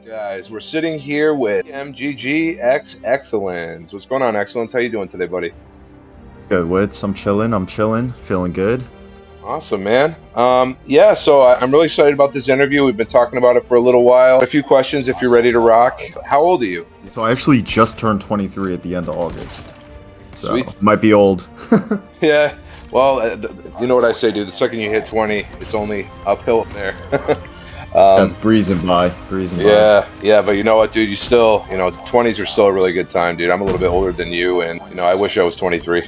Guys, we're sitting here with MGGX Excellence. What's going on, Excellence? How you doing today, buddy? Good, Wits. I'm chilling, feeling good. Awesome, man. I'm really excited about this interview. We've been talking about it for a little while. A few questions if you're ready to rock. How old are you? So I actually just turned 23 at the end of August. So Sweet. might be old. Yeah. Well, you know what I say, dude. The second you hit 20, it's only uphill from there. That's um, breezing by. yeah, but you know what, dude? You still, 20s are still a really good time, dude. I'm a little bit older than you, and I wish I was 23.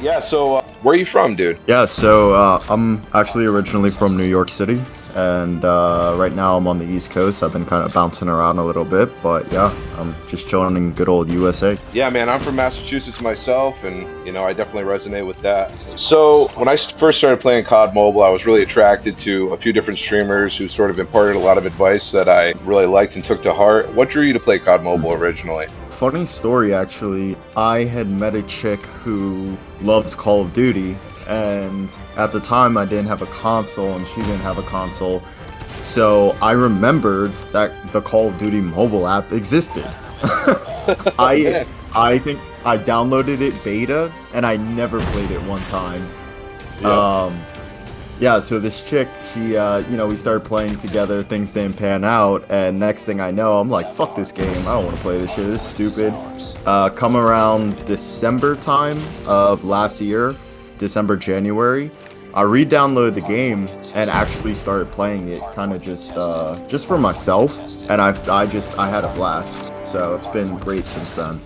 Yeah. So, where are you from, dude? Yeah, so I'm actually originally from New York City, and right now I'm on the East Coast. I've been kind of bouncing around a little bit, but yeah, I'm just chilling in good old USA. Yeah, man, I'm from Massachusetts myself, and I definitely resonate with that. So when I first started playing COD Mobile, I was really attracted to a few different streamers who sort of imparted a lot of advice that I really liked and took to heart. What drew you to play COD Mobile originally? Funny story, actually. I had met a chick who loves Call of Duty, and at the time I didn't have a console and she didn't have a console. So I remembered that the Call of Duty mobile app existed. I I think I downloaded it beta and I never played it one time. Yeah. Yeah, so this chick, she, we started playing together, things didn't pan out, and next thing I know, I'm like, fuck this game, I don't want to play this shit, this is stupid. Come around December time of last year, December, January, I re-downloaded the game and actually started playing it, kind of just for myself, and I had a blast, so it's been great since then.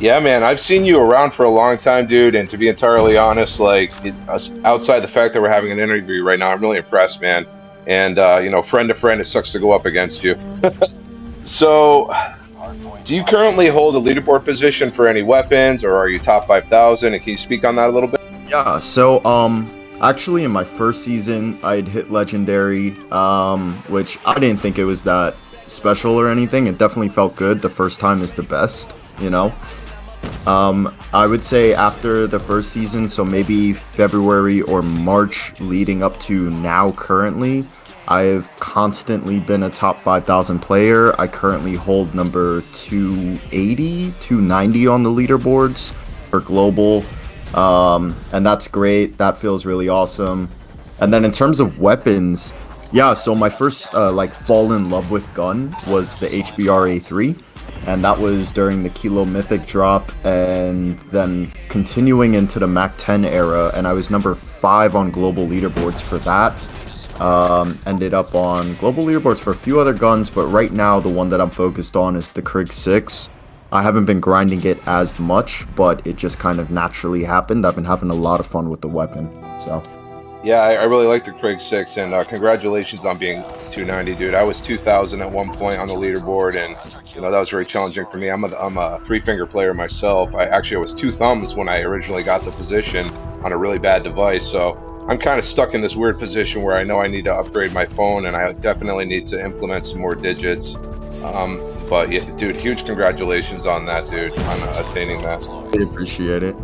Yeah, man, I've seen you around for a long time, dude, and to be entirely honest, outside the fact that we're having an interview right now, I'm really impressed, man. And friend to friend, it sucks to go up against you. So, do you currently hold a leaderboard position for any weapons, or are you top 5,000? And can you speak on that a little bit? Yeah, so actually in my first season I'd hit legendary, which I didn't think it was that special or anything. It definitely felt good. The first time is the best, you know. I would say after the first season, so maybe February or March leading up to now currently, I've constantly been a top 5,000 player. I currently hold number 280, 290 on the leaderboards for global. And that's great. That feels really awesome. And then in terms of weapons, yeah, so my first fall in love with gun was the HBR A3, and that was during the Kilo Mythic drop, and then continuing into the Mac 10 era, and I was number 5 on global leaderboards for that. Ended up on global leaderboards for a few other guns, but right now the one that I'm focused on is the Krig 6. I haven't been grinding it as much, but it just kind of naturally happened. I've been having a lot of fun with the weapon, so. Yeah, I really like the Krig 6, and congratulations on being 290, dude. I was 2,000 at one point on the leaderboard, and that was very challenging for me. I'm a three-finger player myself. I was two thumbs when I originally got the position on a really bad device, so I'm kind of stuck in this weird position where I know I need to upgrade my phone, and I definitely need to implement some more digits. But yeah, dude, huge congratulations on that, dude, on attaining that. I appreciate it.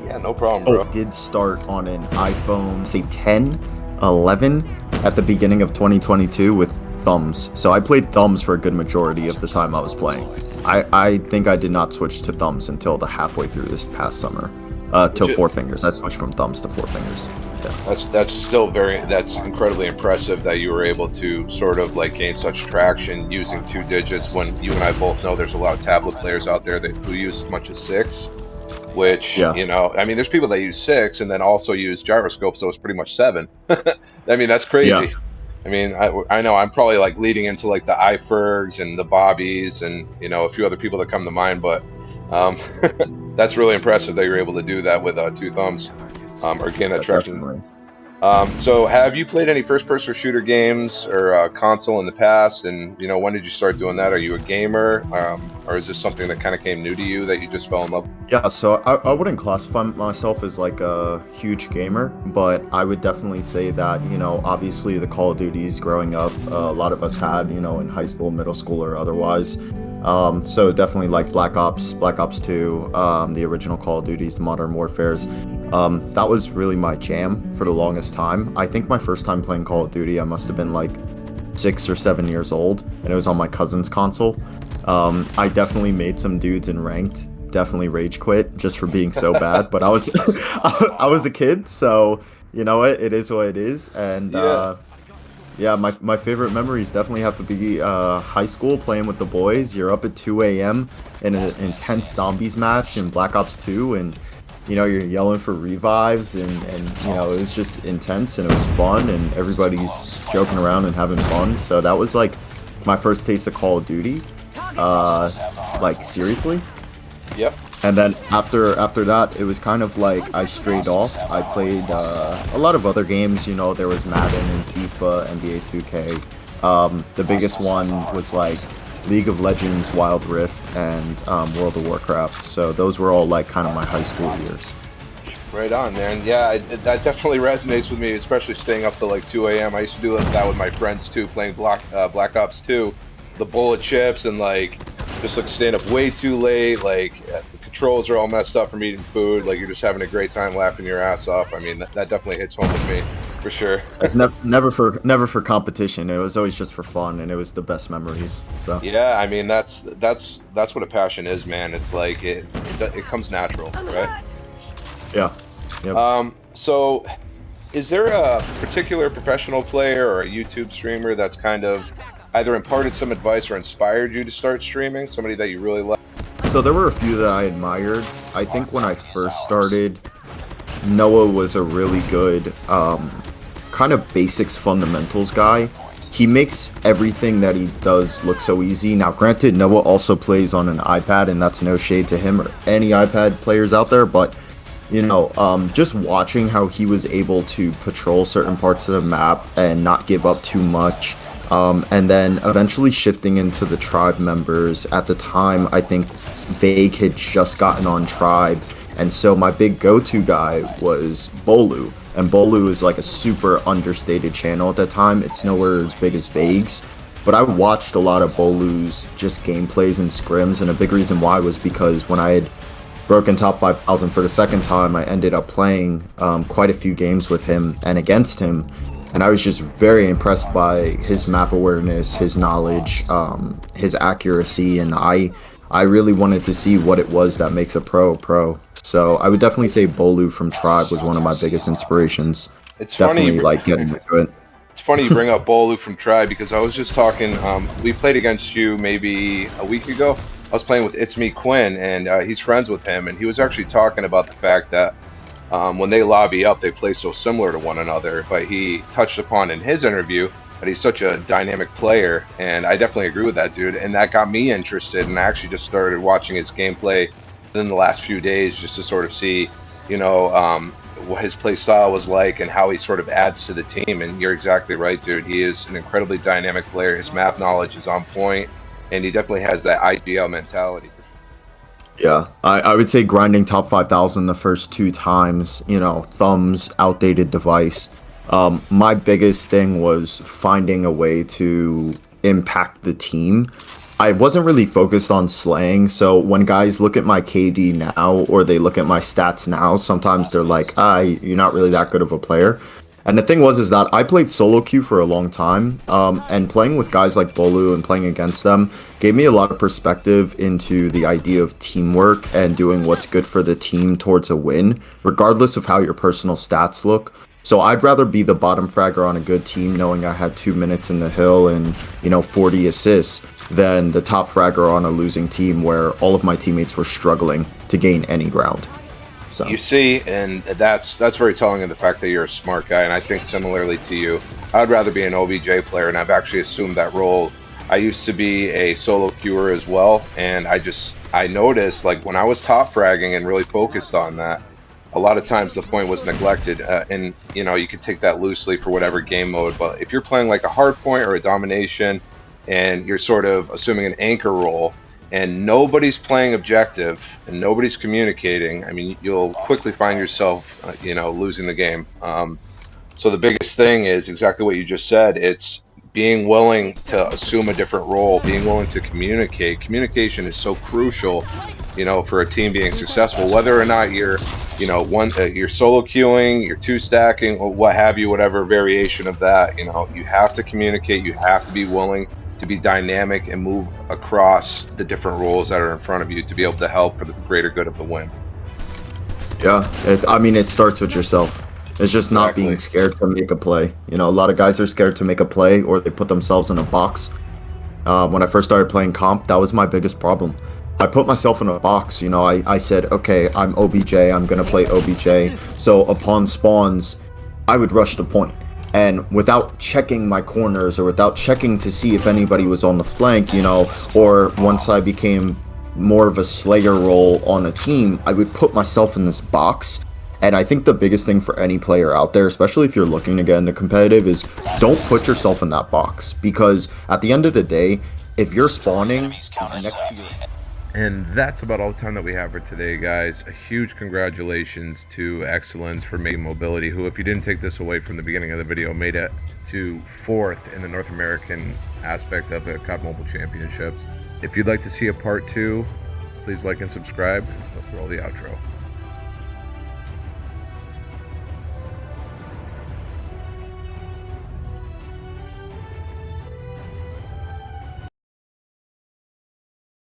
Yeah, no problem, bro. I did start on an iPhone, say 10, 11 at the beginning of 2022 with thumbs. So I played thumbs for a good majority of the time I was playing. I think I did not switch to thumbs until the halfway through this past summer. Till four fingers. I switched from thumbs to four fingers. Yeah. That's incredibly impressive that you were able to sort of gain such traction using two digits when you and I both know there's a lot of tablet players out there who use as much as 6. Which, yeah. There's people that use 6 and then also use gyroscope, so it's pretty much 7. That's crazy. Yeah. I know I'm probably leading into the iFergs and the Bobbies and a few other people that come to mind, but that's really impressive that you're able to do that with two thumbs, or gain that traction. Definitely. So have you played any first-person shooter games or console in the past? And when did you start doing that? Are you a gamer, or is this something that kind of came new to you that you just fell in love with? Yeah, so I wouldn't classify myself as a huge gamer, but I would definitely say that obviously the Call of Duties growing up, a lot of us had in high school, middle school, or otherwise. So definitely Black Ops 2, the original Call of Duties, the Modern Warfares. That was really my jam for the longest time. I think my first time playing Call of Duty, I must have been 6 or 7 years old, and it was on my cousin's console. I definitely made some dudes in ranked definitely rage quit just for being so bad, but I was I was a kid, so you know what, it is what it is. And Yeah. yeah, my favorite memories definitely have to be high school playing with the boys. You're up at 2 a.m. in an intense zombies match in Black Ops 2, and you know you're yelling for revives, and you know it was just intense and it was fun, and everybody's joking around and having fun. So that was like my first taste of Call of Duty, like seriously. Yep. And then after that, it was kind of like I strayed off. I played a lot of other games. You know, there was Madden and FIFA, NBA 2K. The biggest one was like League of Legends, Wild Rift, and World of Warcraft. So those were all like kind of my high school years. Right on, man. Yeah, that definitely resonates with me, especially staying up till like 2 a.m. I used to do that with my friends too, playing Black Ops 2, the bullet chips, and like just like staying up way too late. Like the controls are all messed up from eating food. Like you're just having a great time laughing your ass off. I mean, that definitely hits home with me for sure. It's never for competition. It was always just for fun, and it was the best memories. So Yeah, I mean that's what a passion is, man. It's like it comes natural, right? yeah, yep. So is there a particular professional player or a YouTube streamer that's kind of either imparted some advice or inspired you to start streaming? Somebody that you really like? So there were a few that I admired. I think when I first started, Noah was a really good kind of basics fundamentals guy. He makes everything that he does look so easy. Now, granted, Noah also plays on an iPad, and that's no shade to him or any iPad players out there, but you know, just watching how he was able to patrol certain parts of the map and not give up too much. And then eventually shifting into the tribe members. At the time, I think Vague had just gotten on tribe, and so my big go-to guy was Bolu. And Bolu is like a super understated channel at that time. It's nowhere as big as Vague's, but I watched a lot of Bolu's just gameplays and scrims, and a big reason why was because when I had broken top 5,000 for the second time, I ended up playing quite a few games with him and against him. And I was just very impressed by his map awareness, his knowledge, his accuracy, and I really wanted to see what it was that makes a pro. So I would definitely say Bolu from Tribe was one of my biggest inspirations. It's Definitely funny. like getting into it. It's funny you bring up Bolu from Tribe because I was just talking. We played against you maybe a week ago. I was playing with It's Me Quinn, and he's friends with him, and he was actually talking about the fact that when they lobby up, they play so similar to one another. But he touched upon in his interview that he's such a dynamic player, and I definitely agree with that, dude. And that got me interested, and I actually just started watching his gameplay in the last few days just to sort of see, you know, what his play style was like and how he sort of adds to the team. And you're exactly right, dude. He is an incredibly dynamic player. His map knowledge is on point, and he definitely has that IGL mentality. Yeah, I would say grinding top 5,000 the first two times, you know, thumbs, outdated device. My biggest thing was finding a way to impact the team. I wasn't really focused on slaying, so when guys look at my KD now or they look at my stats now, sometimes they're like, you're not really that good of a player. And the thing was is that I played solo queue for a long time, and playing with guys like Bolu and playing against them gave me a lot of perspective into the idea of teamwork and doing what's good for the team towards a win, regardless of how your personal stats look. So I'd rather be the bottom fragger on a good team knowing I had 2 minutes in the hill and, you know, 40 assists than the top fragger on a losing team where all of my teammates were struggling to gain any ground. So. You see, and that's very telling of the fact that you're a smart guy, and I think similarly to you, I'd rather be an OBJ player, and I've actually assumed that role. I used to be a solo queuer as well, and I noticed, like, when I was top fragging and really focused on that, a lot of times the point was neglected, and, you know, you could take that loosely for whatever game mode, but if you're playing like a hard point or a domination, and you're sort of assuming an anchor role, and nobody's playing objective and nobody's communicating, I mean, you'll quickly find yourself, you know, losing the game. So the biggest thing is exactly what you just said. It's being willing to assume a different role, being willing to communicate. Communication is so crucial for a team being successful, whether or not you're, you're solo queuing, you're two stacking, or what have you, whatever variation of that. You have to communicate. You have to be willing to be dynamic and move across the different roles that are in front of you to be able to help for the greater good of the win. Yeah, I mean, it starts with yourself. It's just not Exactly. being scared to make a play. A lot of guys are scared to make a play, or they put themselves in a box. When I first started playing comp, that was my biggest problem. I put myself in a box. I said, okay, I'm OBJ, I'm going to play OBJ. So upon spawns, I would rush the point. And without checking my corners or without checking to see if anybody was on the flank, or once I became more of a slayer role on a team, I would put myself in this box. And I think the biggest thing for any player out there, especially if you're looking to get into competitive, is don't put yourself in that box. Because at the end of the day, if you're spawning next to your... And that's about all the time that we have for today, guys. A huge congratulations to Excellence for making mobility, who, if you didn't take this away from the beginning of the video, made it to 4th in the North American aspect of the COD Mobile Championships. If you'd like to see a part 2, please like and subscribe. Let's roll the outro.